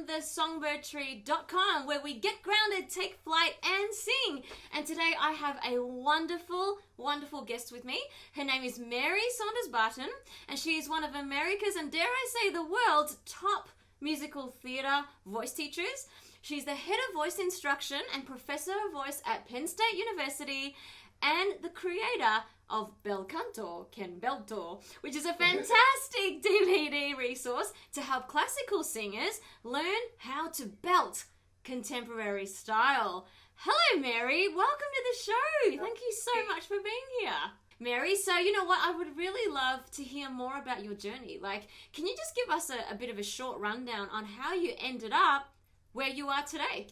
from the songbird.com, where we get grounded, take flight, and sing. And today I have a wonderful, wonderful guest with me. Her name is Mary Saunders-Barton, and she is one of America's, and dare I say the world's, top musical theatre voice teachers. She's the head of voice instruction and professor of voice at Penn State University, and the creator of Bel Canto Can Belto, which is a fantastic DVD resource to help classical singers learn how to belt contemporary style. Hello, Mary. Welcome to the show. Thank you so much for being here. Mary, so you know what? I would really love to hear more about your journey. Like, can you just give us a bit of a short rundown on how you ended up where you are today?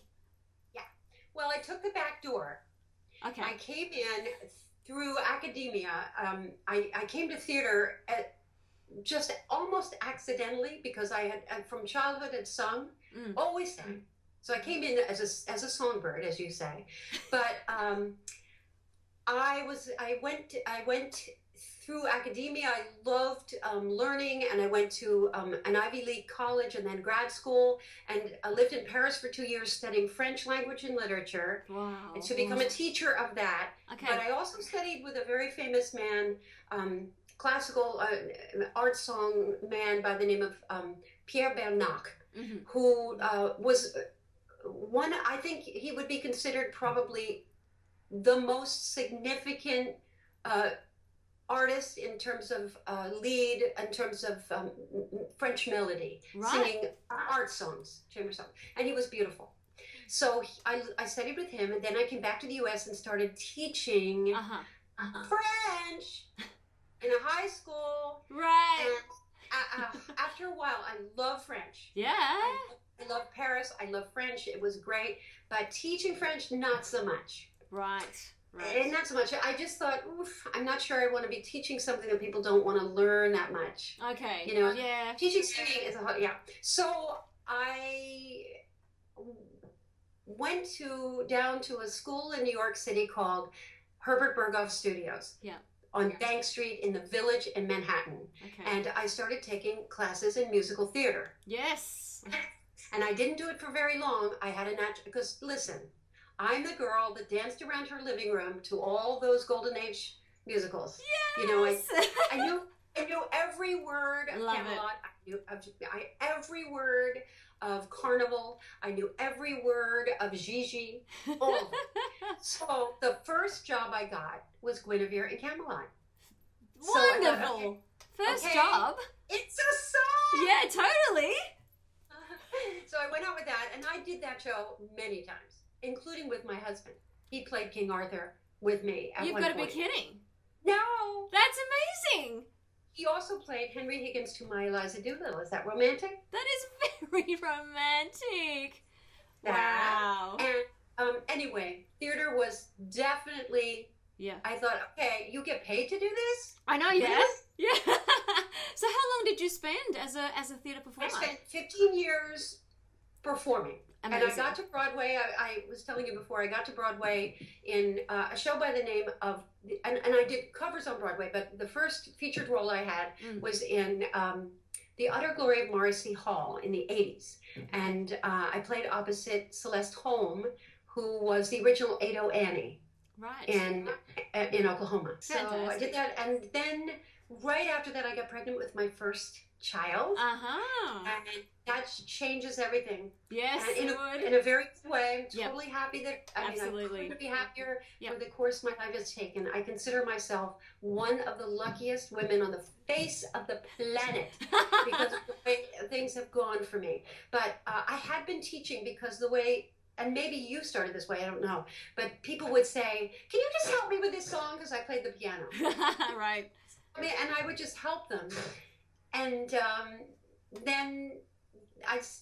Yeah. Well, I took the back door. Okay. I came in through academia. I came to theater just almost accidentally because I had from childhood had sung, always sang. So I came in as a songbird, as you say. But I went through academia. I loved learning, and I went to an Ivy League college and then grad school, and I lived in Paris for 2 years studying French language and literature. Wow. And to become a teacher of that. Okay. But I also studied with a very famous man, classical art song man by the name of Pierre Bernac, who was one, I think he would be considered probably the most significant artist in terms of lead, in terms of French melody, singing art songs, chamber songs, and he was beautiful. So I studied with him, and then I came back to the U.S. and started teaching French in a high school. Right. And after a while, I love French. Yeah. I love Paris. I love French. It was great. But teaching French, not so much. Right. And not so much. I just thought, oof, I'm not sure I want to be teaching something that people don't want to learn that much. Okay. You know, yeah. teaching singing is yeah. So I went down to a school in New York City called Herbert Berghoff Studios. Yeah. On Bank Street in the Village in Manhattan. Okay. And I started taking classes in musical theater. Yes. And I didn't do it for very long. I had because listen, I'm the girl that danced around her living room to all those Golden Age musicals. Yes. You know, I knew every word of Love Camelot. I knew every word of Carnival. I knew every word of Gigi. All of them. So the first job I got was Guinevere in Camelot. Wonderful. First job. It's a song. Yeah, totally. So I went out with that, and I did that show many times, including with my husband. He played King Arthur with me at You've one got to point. be kidding. No. That's amazing. He also played Henry Higgins to my Eliza Doolittle. Is that romantic? That is very romantic. Wow. Wow. And anyway, theater was definitely, Yeah. I thought, okay, you get paid to do this? I know, yeah. Really? Yeah. So how long did you spend as a theater performer? I spent 15 years performing. Amazing. And I got to Broadway. I was telling you before, I got to Broadway in a show by the name of, and I did covers on Broadway, but the first featured role I had was in The Utter Glory of Morrissey Hall in the 80s. And I played opposite Celeste Holm, who was the original Ado Annie in Oklahoma. Fantastic. So I did that. And then right after that, I got pregnant with my first child. And that changes everything. Yes, and it would. In a very good way. I'm totally happy that, I Absolutely. couldn't be happier for the course my life has taken. I consider myself one of the luckiest women on the face of the planet because of the way things have gone for me. But I had been teaching because the way, and maybe you started this way, I don't know, but people would say, can you just help me with this song? Because I played the piano. Right. And I would just help them. And then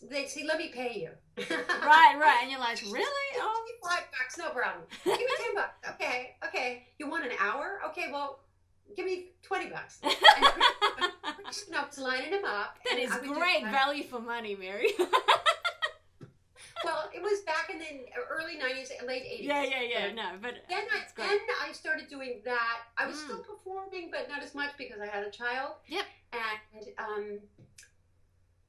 they'd say, let me pay you. Right. And you're like, really? Oh. $5, no problem. Give me $10. Okay. You want an hour? Okay, well, give me $20. And I was lining them up. That is great value for money, Mary. Well, it was back in the early 90s, late 80s. Yeah. No, but then I started doing that. I was still performing, but not as much because I had a child. Yep. And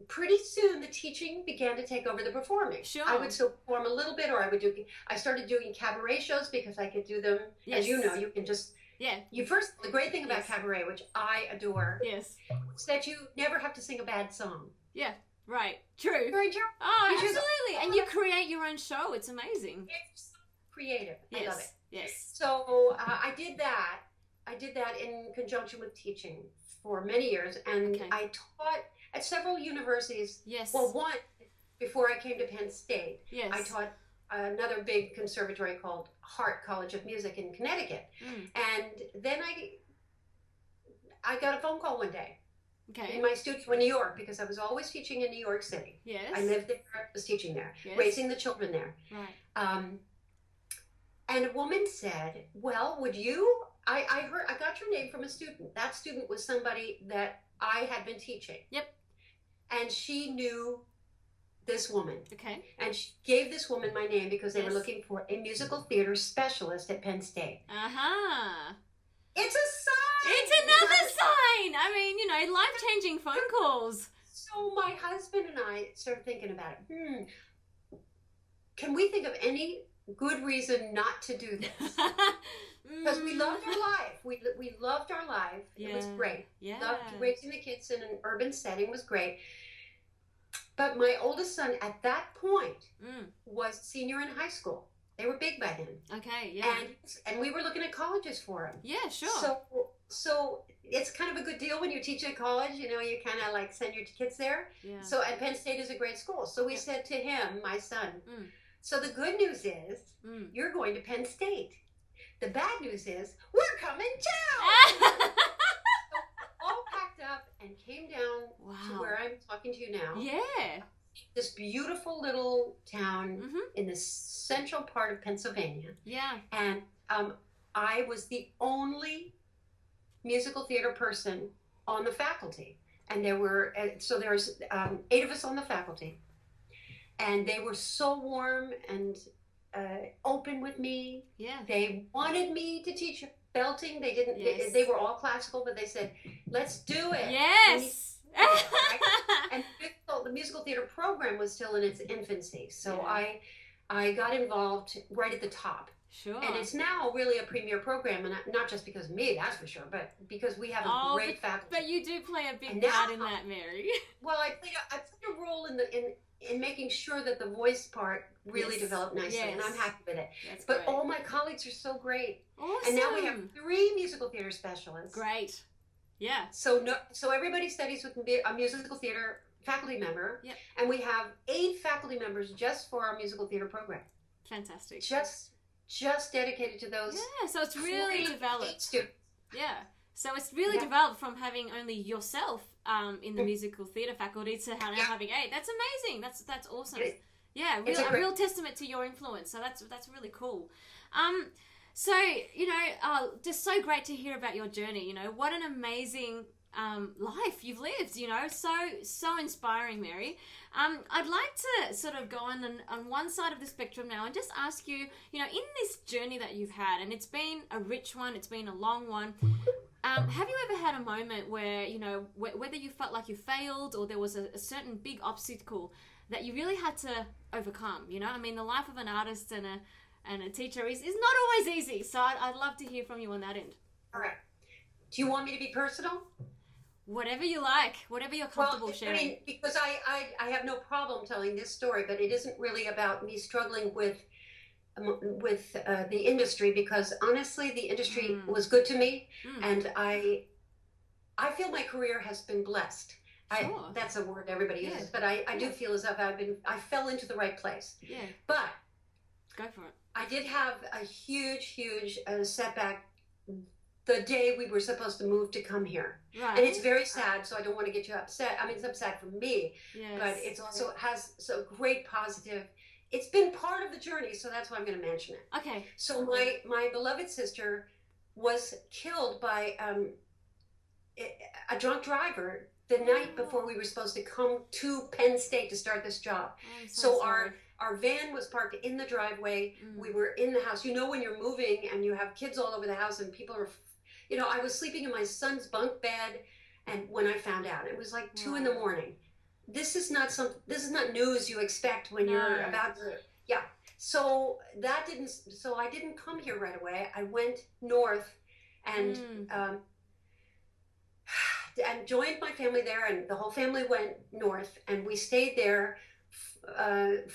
pretty soon the teaching began to take over the performing. Sure. I would still perform a little bit, or I started doing cabaret shows because I could do them. Yes. As you know, you can just, Yeah. the great thing about Yes. cabaret, which I adore, Yes. is that you never have to sing a bad song. Yeah. Right. True. Very true. Oh, You just- absolutely. And you create your own show. It's amazing. It's so creative. I love it. Yes. So I did that. I did that in conjunction with teaching for many years, and Okay. I taught at several universities. Yes. Well, one before I came to Penn State. Yes. I taught another big conservatory called Hart College of Music in Connecticut, and then I got a phone call one day Okay. in my studio in New York, because I was always teaching in New York City. Yes. I lived there, I was teaching there, Yes. raising the children there. Right. And a woman said, "Well, would you?" I got your name from a student. That student was somebody that I had been teaching. Yep. And she knew this woman. Okay. And she gave this woman my name because they were Yes. looking for a musical theater specialist at Penn State. Uh-huh. It's a sign! It's another sign. I mean, life-changing phone calls. So my husband and I started thinking about it. Can we think of any good reason not to do this? Because we loved our life. We loved our life. It was great. Yeah. Loved raising the kids in an urban setting was great. But my oldest son at that point was senior in high school. They were big by then. Okay, yeah. And we were looking at colleges for him. Yeah, sure. So it's kind of a good deal when you teach at college. You kind of like send your kids there. Yeah. So and Penn State is a great school. So we said to him, my son, so the good news is you're going to Penn State. The bad news is we're coming too. All packed up and came down to where I'm talking to you now. Yeah. This beautiful little town in the central part of Pennsylvania. Yeah. And I was the only musical theater person on the faculty. And there's 8 of us on the faculty. And they were so warm and open with me. Yeah. They wanted me to teach belting. They didn't. Yes. They were all classical, but they said, "Let's do it." Yes. And the musical theater program was still in its infancy, so Yeah. I got involved right at the top. Sure. And it's now really a premier program, and not just because of me, that's for sure, but because we have a great faculty. But you do play a big And part now- in that, Mary. Well, I played a role in making sure that the voice part really developed nicely, and I'm happy with it. That's But great. all my colleagues are so great. Awesome. And now we have 3 musical theater specialists. Great. Yeah. So everybody studies with a musical theater faculty member. Yep. And we have 8 faculty members just for our musical theater program. Fantastic. Just dedicated to those. Yeah, so it's really 8 developed. students. Yeah. So it's really developed from having only yourself in the musical theatre faculty to now having 8. That's amazing. That's awesome. Yeah, a real testament to your influence. So that's really cool. So, just so great to hear about your journey. What an amazing life you've lived, so inspiring, Mary. I'd like to sort of go on one side of the spectrum now and just ask you, in this journey that you've had, and it's been a rich one, it's been a long one, have you ever had a moment where, whether you felt like you failed or there was a certain big obstacle that you really had to overcome? I mean, the life of an artist and a teacher is not always easy. So I'd love to hear from you on that end. All right. Do you want me to be personal? Whatever you like, whatever you're comfortable sharing. I mean, because I have no problem telling this story, but it isn't really about me struggling with the industry, because honestly, the industry was good to me, and I feel my career has been blessed. Sure. That's a word everybody uses, but I do feel as if I fell into the right place. Yeah. But go for it. I did have a huge setback the day we were supposed to move to come here. Right. And it's very sad, so I don't want to get you upset. I mean, it's upset for me, yes. but it's also has so great positive. It's been part of the journey, so that's why I'm going to mention it. Okay. So my beloved sister was killed by a drunk driver the night before we were supposed to come to Penn State to start this job. I'm So sorry. our van was parked in the driveway. We were in the house. When you're moving and you have kids all over the house and people are, I was sleeping in my son's bunk bed, and when I found out, it was like 2 in the morning. this is not news you expect when No. you're about to, yeah. So I didn't come here right away. I went north and and joined my family there, and the whole family went north, and we stayed there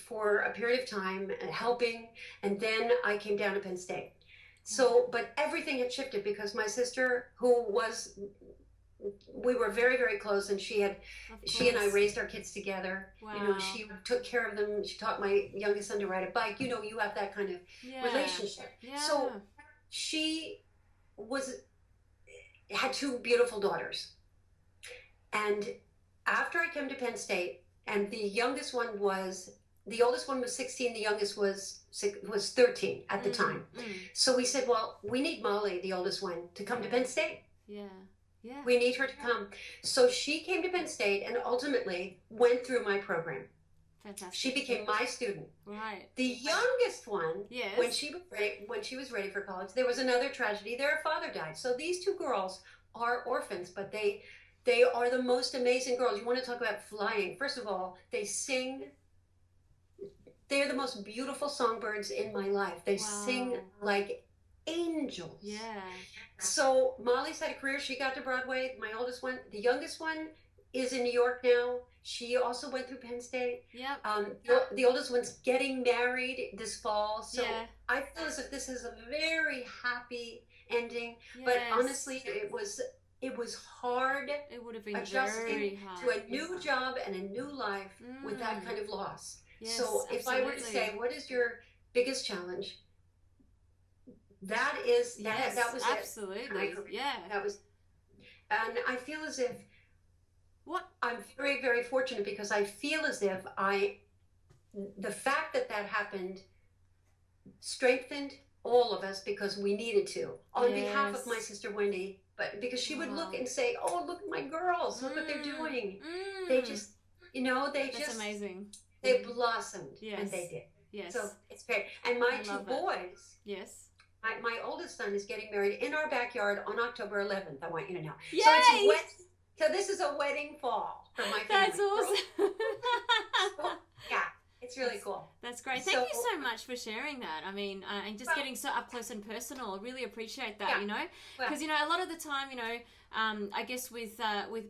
for a period of time helping, and then I came down to Penn State. So, but everything had shifted because my sister, we were very, very close, and she and I raised our kids together. Wow. You know, she took care of them. She taught my youngest son to ride a bike. You know, you have that kind of relationship. Yeah. So she had two beautiful daughters. And after I came to Penn State, and the oldest one was 16, the youngest was 13 at the time. So we said, well, we need Molly, the oldest one, to come to Penn State. Yeah. Yeah. We need her to come. So she came to Penn State and ultimately went through my program. Fantastic. She became my student. Right. The youngest one, yes. when she was ready for college, there was another tragedy. Their father died. So these two girls are orphans, but they are the most amazing girls. You want to talk about flying. First of all, they sing. They're the most beautiful songbirds in my life. They sing like angels. Yeah. So Molly's had a career. She got to Broadway. My oldest one, the youngest one, is in New York now. She also went through Penn State. Yep. The oldest one's getting married this fall. So yeah. I feel as if this is a very happy ending. Yes. But honestly, it was hard. It would have been adjusting very hard to a new job and a new life with that kind of loss. Yes, so if I were to say, what is your biggest challenge? That is that was absolutely it. Yeah. That was, and I feel as if I'm very, very fortunate because I feel as if the fact that happened strengthened all of us because we needed to on behalf of my sister Wendy, but because she would look and say, "Oh, look at my girls! Look what they're doing! They just, That's amazing. They blossomed, and they did. Yes. So it's great. And my two boys. Yes. My oldest son is getting married in our backyard on October 11th. I want you to know. Yay! So it's wet. So this is a wedding fall for my family. That's awesome. Yeah, it's really cool. That's great. Thank you so much for sharing that. I mean, and just getting so up close and personal. I really appreciate that. Because a lot of the time, I guess with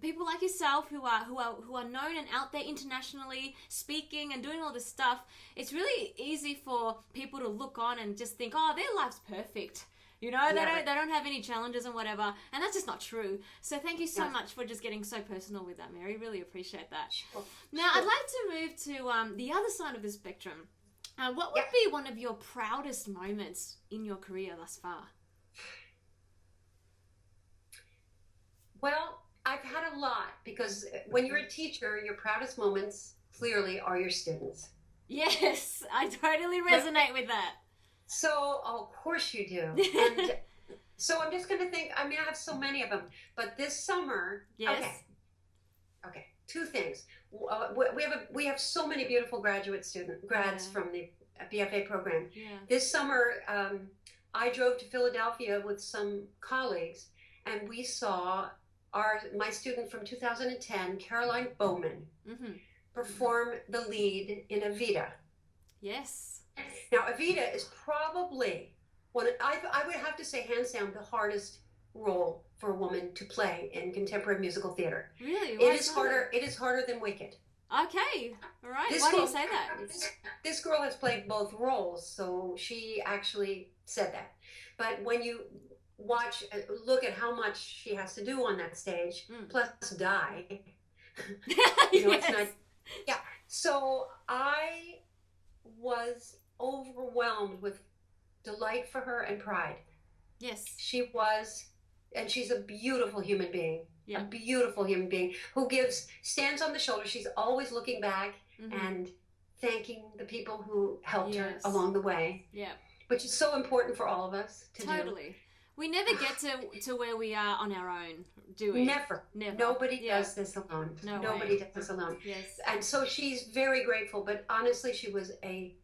people like yourself who are known and out there internationally speaking and doing all this stuff, it's really easy for people to look on and just think, oh, their life's perfect. They don't have any challenges and whatever, and that's just not true. So thank you so much for just getting so personal with that, Mary. Really appreciate that. Sure. Now I'd like to move to the other side of the spectrum. What would be one of your proudest moments in your career thus far? Well, I've had a lot because when you're a teacher, your proudest moments clearly are your students. Yes, I totally resonate with that. So, of course you do. And so I'm just going to think, I have so many of them, but this summer, okay, two things. We have so many beautiful grads from the BFA program. Yeah. This summer, I drove to Philadelphia with some colleagues, and we saw my student from 2010, Caroline Bowman, perform the lead in Evita. Yes. Now, Evita is probably I would have to say, hands down, the hardest role for a woman to play in contemporary musical theater. Really? It is harder. It is harder than Wicked. Okay. All right. Why do you say that? This girl has played both roles, so she actually said that. But when you look at how much she has to do on that stage, plus die. It's not. Yeah. So I was overwhelmed with delight for her and pride. Yes. She was, and she's a beautiful human being. Yeah. A beautiful human being who stands on the shoulder. She's always looking back and thanking the people who helped her along the way. Yeah. Which is so important for all of us to do. Totally. We never get to where we are on our own, do we? Never. Nobody does this alone. Nobody does this alone. Yes. And so she's very grateful, but honestly, she was a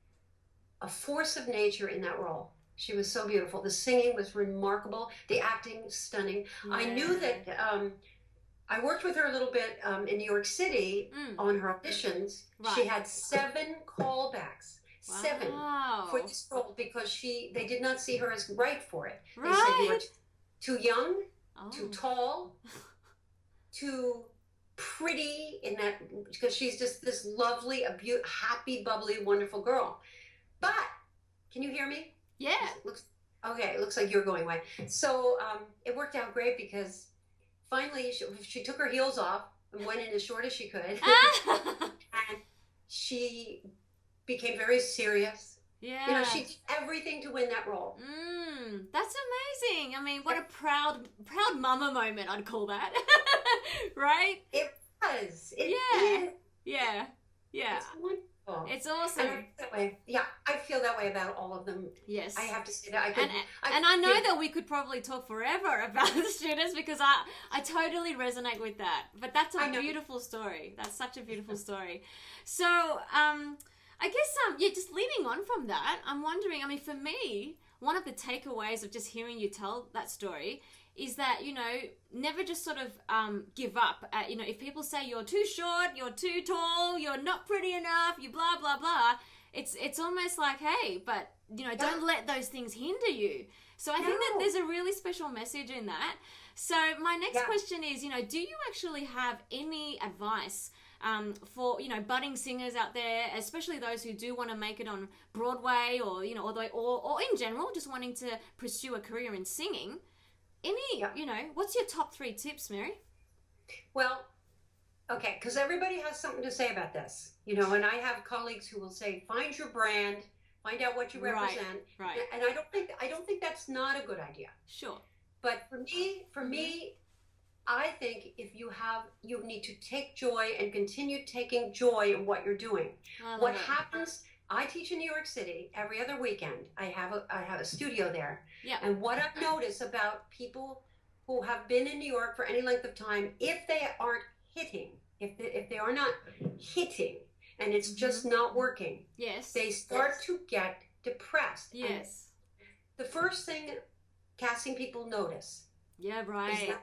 force of nature in that role. She was so beautiful. The singing was remarkable. The acting, stunning. Yeah. I knew that I worked with her a little bit in New York City on her auditions. Right. She had 7 callbacks. Wow. 7 for this role because they did not see her as right for it. They Right. said you were too young, too Oh. tall, too pretty in that, because she's just this lovely, happy, bubbly, wonderful girl. But can you hear me? Yeah. It looks like you're going away. So it worked out great because finally she took her heels off and went in as short as she could. And she became very serious. Yeah. You know, she did everything to win that role. That's amazing. I mean, what a proud mama moment, I'd call that. Right? It was. It Yeah. is. Yeah. Yeah. It's wonderful. It's awesome. And I feel that way. Yeah, I feel that way about all of them. Yes. I have to say that. And I know that we could probably talk forever about the students because I totally resonate with that. But that's a beautiful story. That's such a beautiful story. So, I guess, just leading on from that, I'm wondering, I mean, for me, one of the takeaways of just hearing you tell that story is that, you know, never just sort of give up at, you know, if people say you're too short, you're too tall, you're not pretty enough, you blah, blah, blah, it's almost like, hey, but, you know, don't let those things hinder you. So I think that there's a really special message in that. So my next question is, you know, do you actually have any advice for, you know, budding singers out there, especially those who do want to make it on Broadway or, you know, or in general, just wanting to pursue a career in singing? You know, what's your top 3 tips, Mary? Well, okay, because everybody has something to say about this, you know, and I have colleagues who will say, find your brand, find out what you represent. Right. And I don't think that's not a good idea. Sure. But for me, I think if you need to take joy and continue taking joy in what you're doing. What happens, I teach in New York City every other weekend. I have a studio there. Yeah. And what I've noticed about people who have been in New York for any length of time, if they aren't hitting, if they are not hitting and it's just not working, yes, they start to get depressed. Yes. And the first thing casting people notice. Yeah, right.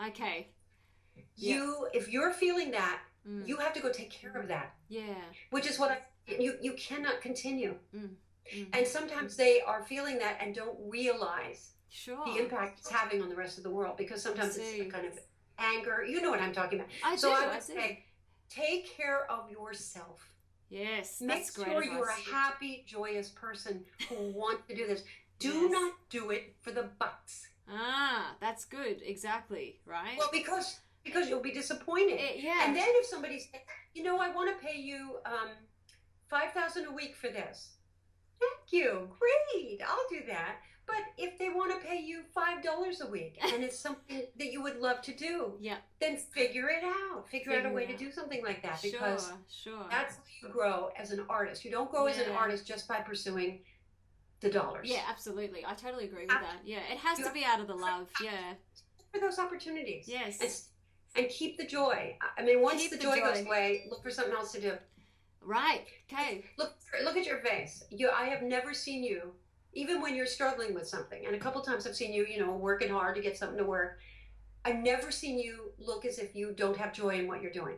Okay. If you're feeling that, you have to go take care of that. Yeah. Which is what you cannot continue. And sometimes they are feeling that and don't realize the impact it's having on the rest of the world, because sometimes it's a kind of anger. You know what I'm talking about. I would say, take care of yourself. Yes, that's great. Make sure you're a happy, joyous person who wants to do this. Do not do it for the bucks. That's good. Exactly. Right. Well, because you'll be disappointed. And then if somebody says, you know, I want to pay you $5,000 a week for this. Thank you. Great. I'll do that. But if they want to pay you $5 a week and it's something that you would love to do, then figure it out. Figure out a way to do something like that, because that's how you grow as an artist. You don't grow as an artist just by pursuing the dollars. Yeah, absolutely. I totally agree with that. Yeah, it has to be out of the love. Yeah. For those opportunities. Yes. And keep the joy. I mean, once the joy goes away, look for something else to do. Right. Okay. Look at your face. I have never seen you, even when you're struggling with something, and a couple times I've seen you, you know, working hard to get something to work. I've never seen you look as if you don't have joy in what you're doing.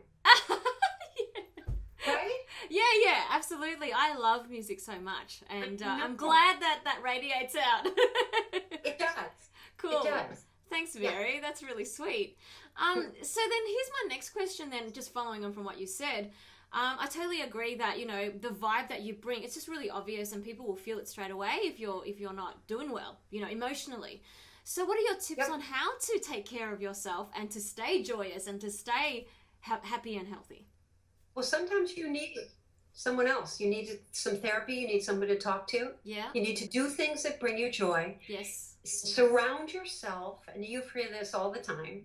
Right? Yeah, absolutely. I love music so much, and I'm glad that radiates out. It does. Cool. It does. Thanks, Mary. That's really sweet. So then here's my next question then, just following on from what you said. I totally agree that, you know, the vibe that you bring, it's just really obvious and people will feel it straight away if you're not doing well, you know, emotionally. So what are your tips on how to take care of yourself and to stay joyous and to stay happy and healthy? Well, sometimes you need someone else. You need some therapy. You need somebody to talk to. Yeah. You need to do things that bring you joy. Yes. Surround yourself, and you hear this all the time,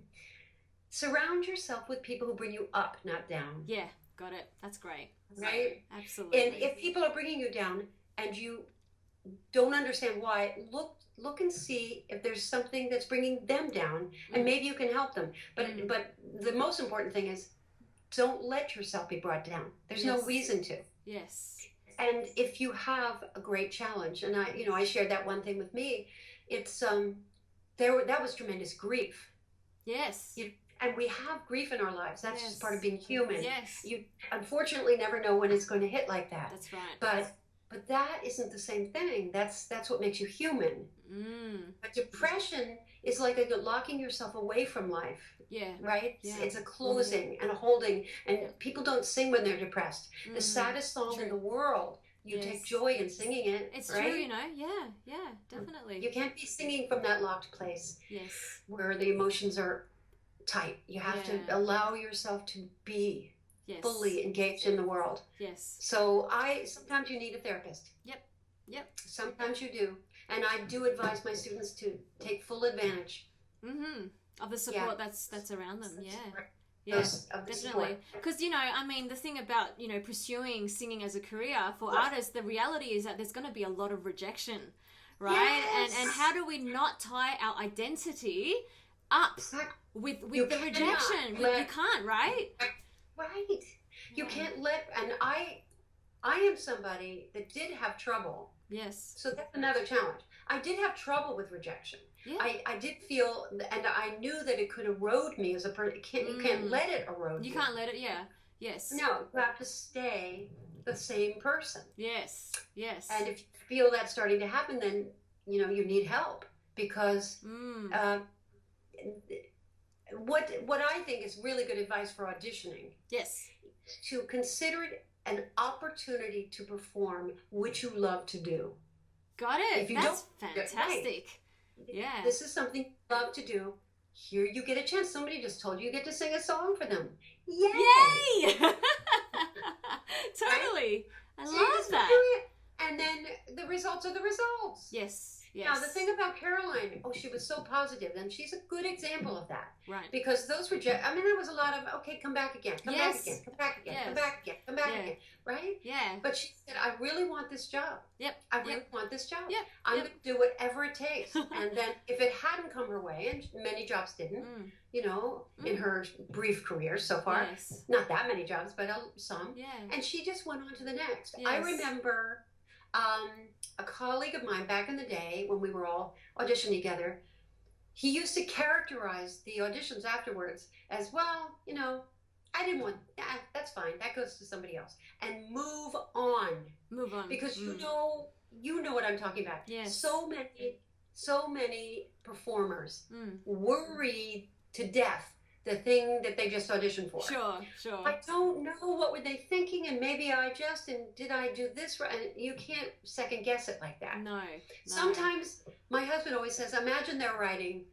surround yourself with people who bring you up, not down. Yeah. Got it. That's great. Right? Absolutely. And if people are bringing you down and you don't understand why, look and see if there's something that's bringing them down, and maybe you can help them. But the most important thing is, don't let yourself be brought down. There's no reason to. Yes. And if you have a great challenge, and I shared that one thing with me, it's that was tremendous grief. Yes. And we have grief in our lives. That's Yes. just part of being human. Yes. You unfortunately never know when it's going to hit like that. That's right. But that isn't the same thing. That's what makes you human. But depression is like locking yourself away from life. Yeah. Right? Yeah. It's a closing and a holding. And people don't sing when they're depressed. The saddest song in the world, you take joy in singing it. It's right? true, you know. Yeah, definitely. You can't be singing from that locked place. Yes. Where the emotions are tight. You have to allow yourself to be fully engaged in the world. Yes. So sometimes you need a therapist. Yep. Sometimes you do. And I do advise my students to take full advantage. Of the support that's around them. Yes, definitely. Because, you know, I mean, the thing about, you know, pursuing singing as a career for artists, the reality is that there's going to be a lot of rejection, right? Yes. And how do we not tie our identity up with the rejection? You can't, right? Right. You can't and I am somebody that did have trouble. Yes. So that's another challenge. I did have trouble with rejection. Yeah. I did feel, and I knew that it could erode me as a person. You can't let it erode you. You can't let it, yes. No, you have to stay the same person. Yes. And if you feel that's starting to happen, then, you know, you need help. Because what I think is really good advice for auditioning. Yes. To consider it an opportunity to perform which you love to do. Got it. That's fantastic. Yeah. This is something you love to do. Here you get a chance. Somebody just told you get to sing a song for them. Yay! Totally. I love that. And then the results are the results. Yes. Now, the thing about Caroline, she was so positive, and she's a good example of that. Right. Because those there was a lot of, come back again, come back again, come back again, come back again, come back again, right? Yeah. But she said, I really want this job. Yep. I really want this job. Yep. I'm going to do whatever it takes. And then if it hadn't come her way, and many jobs didn't, you know, in her brief career so far, not that many jobs, but some. Yeah. And she just went on to the next. Yes. I remember a colleague of mine back in the day when we were all auditioning together, he used to characterize the auditions afterwards as, well, you know, I didn't want that. That's fine. That goes to somebody else. And move on. Move on. Because you know what I'm talking about. Yes. So many performers worried to death the thing that they just auditioned for. Sure. I don't know, what were they thinking, and maybe did I do this right? And you can't second guess it like that. No. Sometimes my husband always says, imagine they're writing,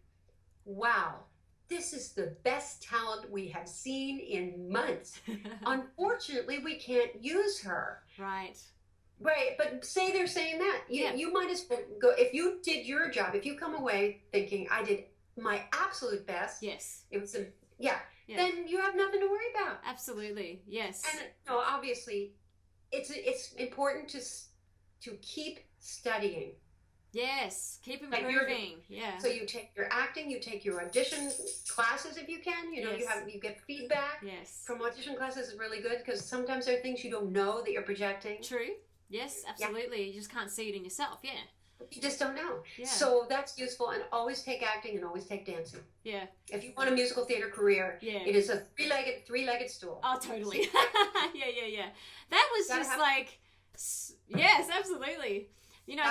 wow, this is the best talent we have seen in months. Unfortunately, we can't use her. Right. Right, but say they're saying that. You might as well go, if you did your job, if you come away thinking, I did my absolute best. Yes. It was then you have nothing to worry about. Absolutely. Yes. And obviously it's important to keep studying. Yes, keep improving. So you take your acting, you take your audition classes if you can. You know, you get feedback. Yes. From audition classes is really good because sometimes there are things you don't know that you're projecting. True. Yes, absolutely. Yeah. You just can't see it in yourself. Yeah. You just don't know. Yeah. So that's useful, and always take acting and always take dancing. Yeah. If you want a musical theater career, it is a three-legged stool. Oh, totally. Yeah. That was just like, yes, absolutely. You know,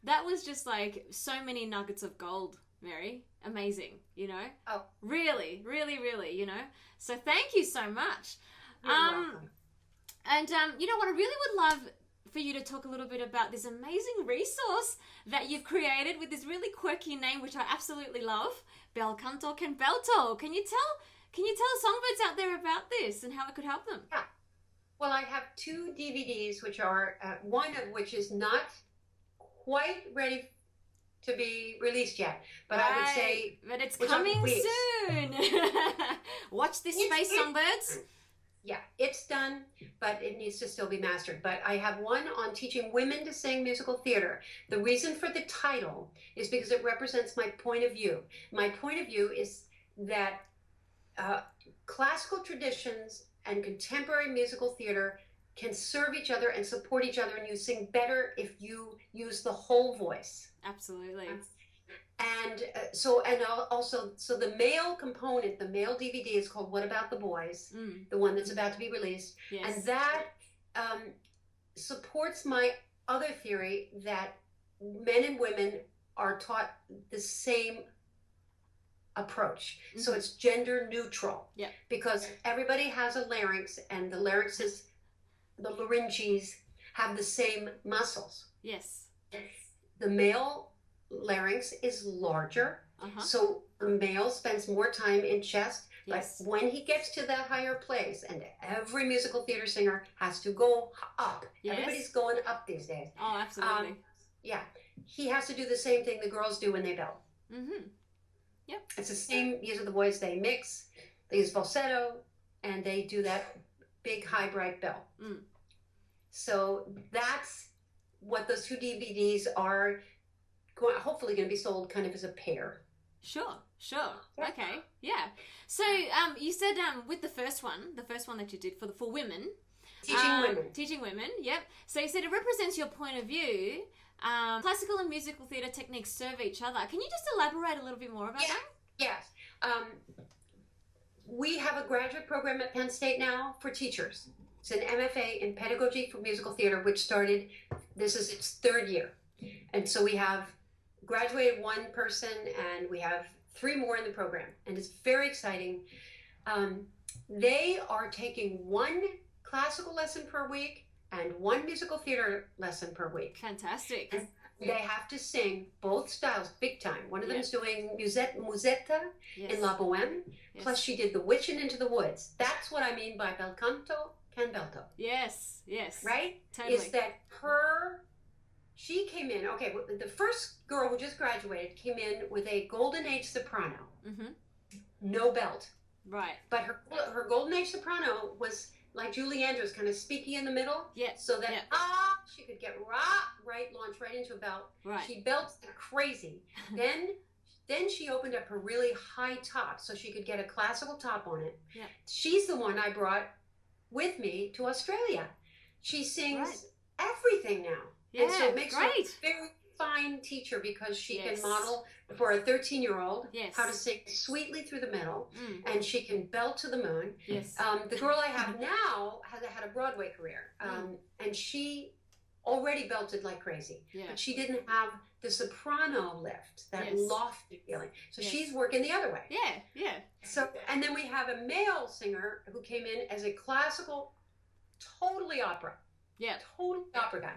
that was just like so many nuggets of gold, Mary. Amazing, you know? Oh. Really, really, really, you know? So thank you so much. You're welcome. And you know what, I really would love for you to talk a little bit about this amazing resource that you've created with this really quirky name, which I absolutely love, Bel Canto Can Belto. Can you tell songbirds out there about this and how it could help them? Yeah. Well, I have 2 DVDs, which are one of which is not quite ready to be released yet, but I would say, but it's coming soon. Watch this space, songbirds. Yeah, it's done, but it needs to still be mastered. But I have one on teaching women to sing musical theater. The reason for the title is because it represents my point of view. My point of view is that classical traditions and contemporary musical theater can serve each other and support each other, and you sing better if you use the whole voice. Absolutely. And also, so the male component, the male DVD is called What About the Boys, the one that's about to be released. Yes. And that supports my other theory that men and women are taught the same approach. So it's gender neutral. Yeah. Because everybody has a larynx, and the larynxes, the larynges have the same muscles. Yes. The male larynx is larger, so the male spends more time in chest. Yes. But when he gets to that higher place, and every musical theater singer has to go up. Yes. Everybody's going up these days. Oh, absolutely. Yeah. He has to do the same thing the girls do when they belt. Yep. It's the same. These are the boys. They mix, they use falsetto, and they do that big, high, bright bell. So that's what those two DVDs are hopefully going to be sold kind of as a pair. Sure. Yeah. Okay, yeah. So you said with the first one that you did for women. Teaching women, yep. So you said it represents your point of view. Classical and musical theatre techniques serve each other. Can you just elaborate a little bit more about that? Yes. We have a graduate program at Penn State now for teachers. It's an MFA in pedagogy for musical theatre, which started, this is its third year. And so we have graduated one person, and we have 3 more in the program. And it's very exciting. They are taking 1 classical lesson per week and 1 musical theater lesson per week. Fantastic. And they have to sing both styles big time. One of them is doing Musetta in La Boheme, plus she did The Witch and Into the Woods. That's what I mean by Bel Canto Can Belto. Yes. Right? Totally. Is that she came in, okay, the first girl who just graduated came in with a golden age soprano. No belt. Right. But her golden age soprano was like Julie Andrews, kind of speaky in the middle. Yeah. So that she could get launch right into a belt. Right. She belts crazy. Then she opened up her really high top so she could get a classical top on it. Yeah. She's the one I brought with me to Australia. She sings everything now. Yeah, and so it makes her a great. very fine teacher because she can model for a 13-year-old how to sing sweetly through the middle, and she can belt to the moon. Yes. The girl I have now had a Broadway career, and she already belted like crazy, but she didn't have the soprano lift, that lofty feeling. So she's working the other way. Yeah. So, and then we have a male singer who came in as a classical, totally opera. Yeah. Totally opera guy.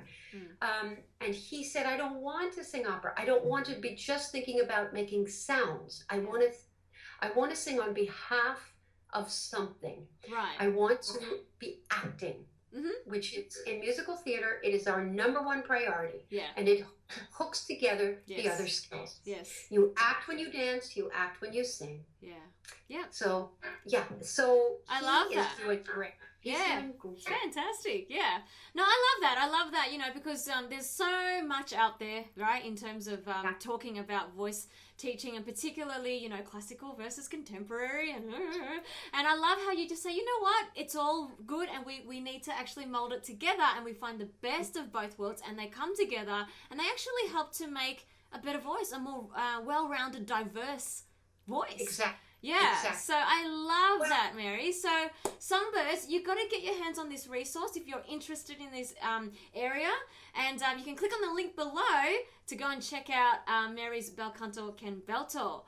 And he said, I don't want to sing opera. I don't want to be just thinking about making sounds. I want to sing on behalf of something. Right. I want to be acting, which is, in musical theater, it is our #1 priority. Yeah. And it hooks together the other skills. Yes. You act when you dance, you act when you sing. Yeah. So, I love that. He's doing great. Fantastic. Yeah. No, I love that, because there's so much out there, right, in terms of talking about voice teaching, and particularly, classical versus contemporary, and I love how you just say, you know what, it's all good, and we need to actually mold it together, and we find the best of both worlds, and they come together, and they actually help to make a better voice, a more well-rounded, diverse voice. Exactly. Yeah, so I love that, Mary. So, Songbirds, you've got to get your hands on this resource if you're interested in this area. And you can click on the link below to go and check out Mary's Bel Canto Can Belto.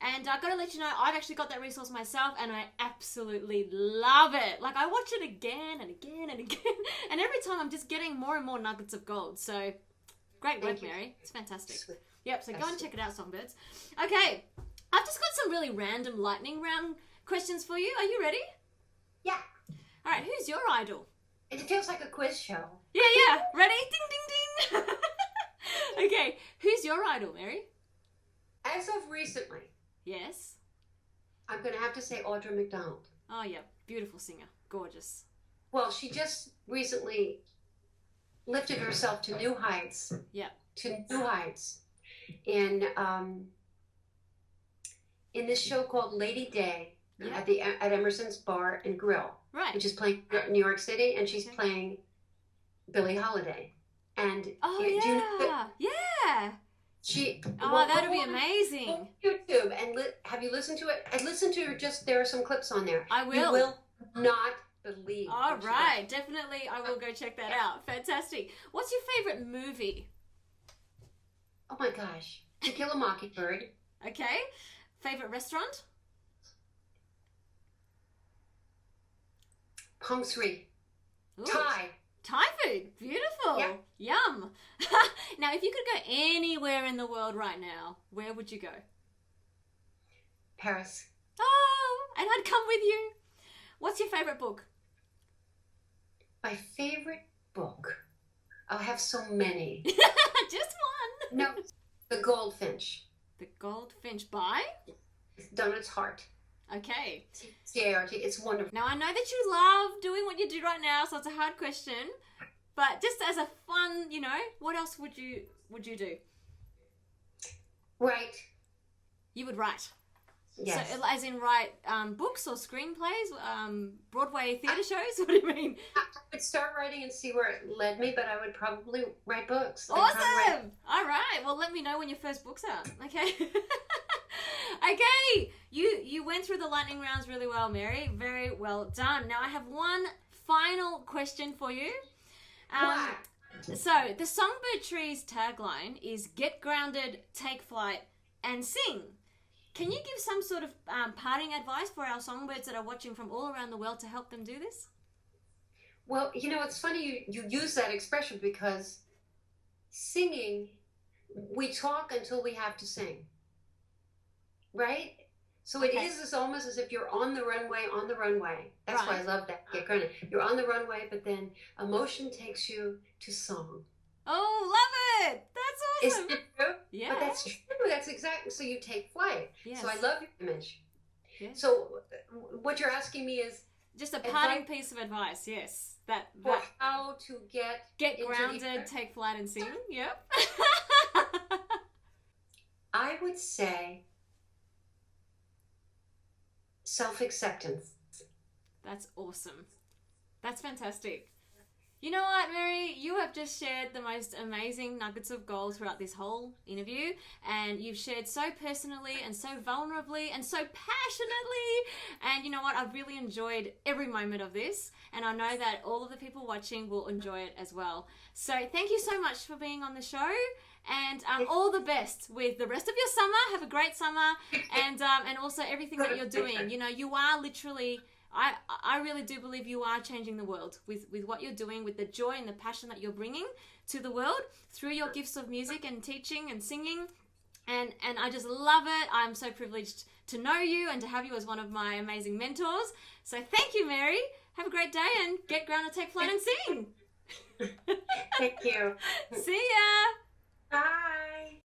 And I've got to let you know, I've actually got that resource myself, and I absolutely love it. Like, I watch it again and again and again. And every time I'm just getting more and more nuggets of gold. So, great work, Mary. It's fantastic. Sweet. Yep, so go and check it out, Songbirds. Okay. I've just got some really random lightning round questions for you. Are you ready? Yeah. All right, who's your idol? It feels like a quiz show. Yeah. Ready? Ding, ding, ding. Okay, who's your idol, Mary? As of recently. Yes. I'm going to have to say Audra McDonald. Oh, yeah. Beautiful singer. Gorgeous. Well, she just recently lifted herself to new heights. Yeah. To new heights. In this show called Lady Day at Emerson's Bar and Grill, which is playing in New York City, and she's playing Billie Holiday. And Oh, that'd be amazing. Go on YouTube and have you listened to it? I listened to just, there are some clips on there. I will. You will not believe. All right, definitely I will go check that out. Fantastic. What's your favorite movie? Oh my gosh. To Kill a Mockingbird. Okay. Favorite restaurant? Pong 3. Ooh. Thai. Thai food. Beautiful. Yeah. Yum. Now, if you could go anywhere in the world right now, where would you go? Paris. Oh, and I'd come with you. What's your favorite book? My favorite book. I have so many. Just one. No, The Goldfinch. The Goldfinch by? Donut's Heart. Okay. C-A-R-T. It's wonderful. Now, I know that you love doing what you do right now, so it's a hard question. But just as a fun, what else would you do? Right. You would write. Yes. So, as in write books or screenplays, Broadway theatre shows? What do you mean? I would start writing and see where it led me, but I would probably write books. Awesome! All right. Well, let me know when your first book's out. Okay. Okay. You went through the lightning rounds really well, Mary. Very well done. Now, I have one final question for you. What? So, the Songbird Tree's tagline is "Get grounded, take flight, and sing." Can you give some sort of parting advice for our songbirds that are watching from all around the world to help them do this? Well, it's funny you use that expression because singing, we talk until we have to sing, right? So Okay. it's almost as if you're on the runway. That's why I Right. love that. Get grounded. You're on the runway, but then emotion takes you to song. Oh, love it! That's awesome. Isn't it true? Yeah. But that's true. That's exactly, so you take flight. Yes. So I love your image. Yes. So what you're asking me is Just a parting piece of advice. Yes. That for how to get into grounded, the- take flight, and sing. Yep. I would say self-acceptance. That's awesome. That's fantastic. You know what, Mary? You have just shared the most amazing nuggets of gold throughout this whole interview, and you've shared so personally and so vulnerably and so passionately. And you know what? I've really enjoyed every moment of this, and I know that all of the people watching will enjoy it as well. So thank you so much for being on the show, and all the best with the rest of your summer. Have a great summer, and also everything that you're doing. You are literally... I really do believe you are changing the world with what you're doing, with the joy and the passion that you're bringing to the world through your gifts of music and teaching and singing. And I just love it. I'm so privileged to know you and to have you as one of my amazing mentors. So thank you, Mary. Have a great day and get grounded, take flight, and sing. Thank you. See ya. Bye.